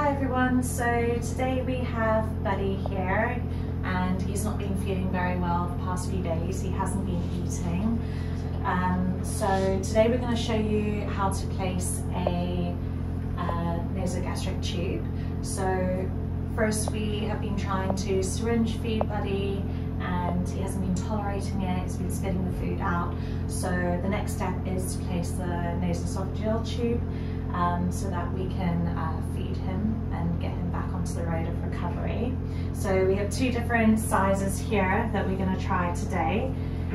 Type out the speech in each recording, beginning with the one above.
Hi everyone, so today we have Buddy here and he's not been feeling very well the past few days. He hasn't been eating. So today we're going to show you how to place a nasogastric tube. So first we have been trying to syringe feed Buddy and he hasn't been tolerating it, he's been spitting the food out. So the next step is to place the nasosophageal tube so that we can feed him and get him back onto the road of recovery. So we have two different sizes here that we're going to try today,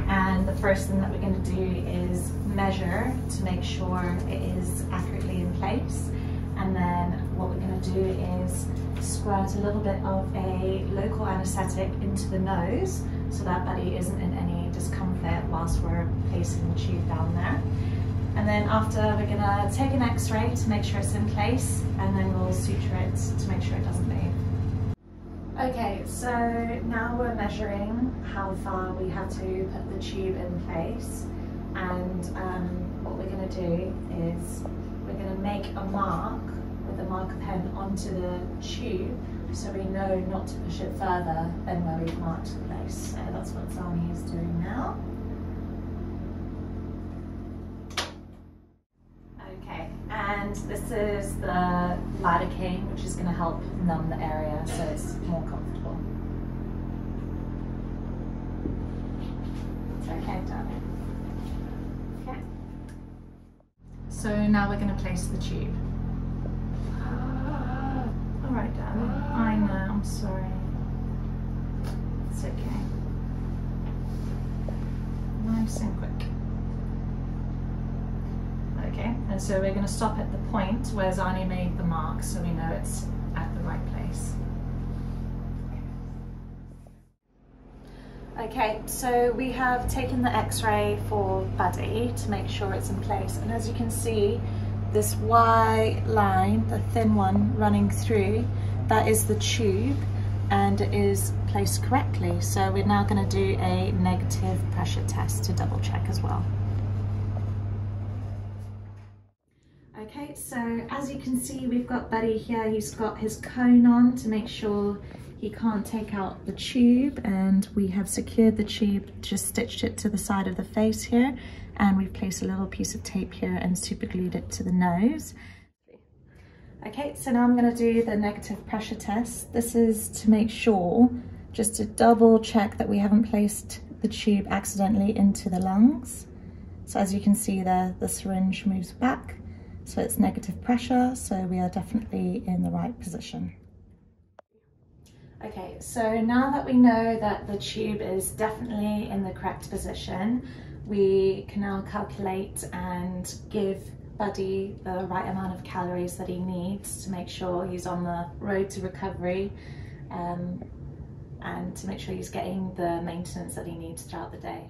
and the first thing that we're going to do is measure to make sure it is accurately in place, and then what we're going to do is squirt a little bit of a local anaesthetic into the nose so that Buddy isn't in any discomfort whilst we're placing the tube down there. And then after, we're going to take an x-ray to make sure it's in place, and then we'll suture it to make sure it doesn't move. Okay, so now we're measuring how far we have to put the tube in place, and what we're going to do is we're going to make a mark with a marker pen onto the tube so we know not to push it further than where we've marked the place. So that's what Zani is doing now. And this is the lidocaine, which is going to help numb the area so it's more comfortable. It's okay, darling. Okay. So now we're going to place the tube. All right, darling. I know, I'm sorry. It's okay. Nice and quick. Okay, and so we're going to stop at the point where Zani made the mark so we know it's at the right place. Okay, so we have taken the x-ray for Buddy to make sure it's in place, and as you can see, this Y line, the thin one running through, that is the tube and it is placed correctly. So we're now going to do a negative pressure test to double check as well. Okay, so as you can see, we've got Buddy here. He's got his cone on to make sure he can't take out the tube, and we have secured the tube, just stitched it to the side of the face here, and we've placed a little piece of tape here and super glued it to the nose. Okay, so now I'm going to do the negative pressure test. This is to make sure, just to double check that we haven't placed the tube accidentally into the lungs. So as you can see there, the syringe moves back. So it's negative pressure, so we are definitely in the right position. Okay, so now that we know that the tube is definitely in the correct position, we can now calculate and give Buddy the right amount of calories that he needs to make sure he's on the road to recovery, and to make sure he's getting the maintenance that he needs throughout the day.